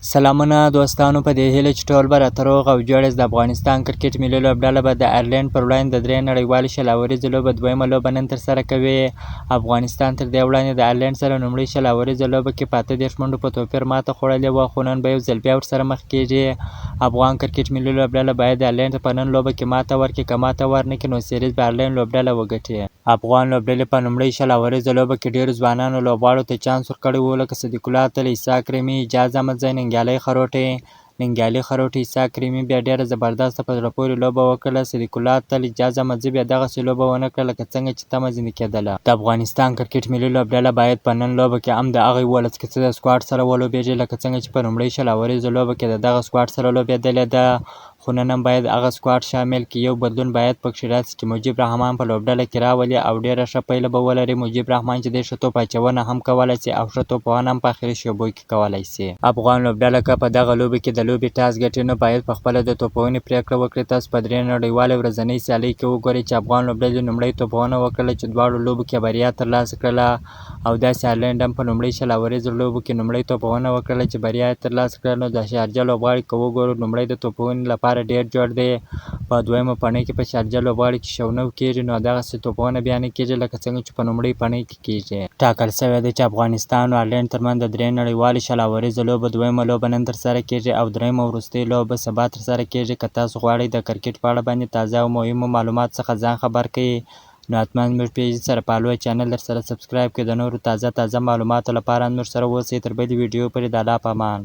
سلامونه دوستانو، په دې هیله چې ټول به راته روغ او جوړ یاست. د افغانستان کرکټ ملي لوبډله به د آیرلینډ پر وړاندې د 3 نړیوالې شل لوبه دویمه لوبه نن ترسره کوي. افغانستان تر دې وړاندې د آیرلینډ سره لومړۍ شل لوبه کې په 8 منډو په توپیر ماته خوړلې وه، خو نن به یو ځل بیا ورسره مخ کېږي. افغان کرکټ ملي لوبډله باید د آیرلینډ په نن لوبه کې ماته ورکړي، که ماته ورنکړي نو سیریز به آیرلینډ لوبډله وګټي. افغان لوبډلې په لومړۍ شل لوبه کې ډېرو ځوانانو لوبغاړو ته چانس ورکړی و، لکه صدیق الله اتل، عیسی کریمي، اجاز احمدزی، ننګیالي خروټي. عیسی کریمي بیا ډېره زبردسته په زړه پورې لوبه وکړه. صدیق الله اتل، اجاز احمدزی بیا دغسې لوبه ونه کړه لکه څنګه چې تمه ځینې کېدله. د افغانستان کرکټ ملي لوبډله باید په نن لوبه کې هم د هغه 11 کسیزه سکواډ سره ولوبېږي، لکه څنګه چې په لومړۍ شل لوبه کې د دغه سکواډ سره لوبېدلې ده. خو نن هم باید هغه سکواډ شامل کړي. یو بدلون باید پکښې راسي چې مجيب رحمان په لوبډله کې راولي او ډېره ښه پیله به ولري. مجيب رحمان چې دی ښه توپ اچونه هم کولی شي او ښه توپ وهنه هم په اخري شیبو کې کولی شي. افغان لوبډله که په دغه لوبې کې د لوبې ټاس ګټي نو باید په خپله د توپونې پرېکړه وکړي. تاسو په 3 نړیوالې ورځنۍ سیالۍ کې وګورئ چې افغان لوبډلې لومړۍ توپونه وکړله چې دواړو لوبو کې بریا ترلاسه کړله، او داسې آیرلینډ هم په لومړۍ شل لوبو کې لومړۍ توپونه وکړله چې بریا یې ترلاسه کړله. نو د شارجه لوبغاړي که وګورو لومړی د توپونې لپاره ډېر جوړ دی. په دویمه پړۍ کې په شارجه لوبغاړي کې شونو کېږي، نو دغسې توپونه بیا نه کېږي لکه څنګه چې په لومړۍ پړۍ کې کېږي. ټاکل شوی دی چې افغانستان او آیرلینډ ترمنځ د 3 نړیوالې شل لوبه دویمه لوبه نن ترسره کېږي او درېیمه وروستۍ لوبه سبا ترسره کېږي. که تاسو غواړئ د کرکټ په اړه باندې تازه او مهمو معلوماتو څخه ځان خبر کړئ نو حتما زموږ پیج سره فالو چینل درسره سبسکرایب کړئ. د نورو تازه معلوماتو لپاره نور سره اوسئ. تر بلې ویډیو پورې د الله په امان.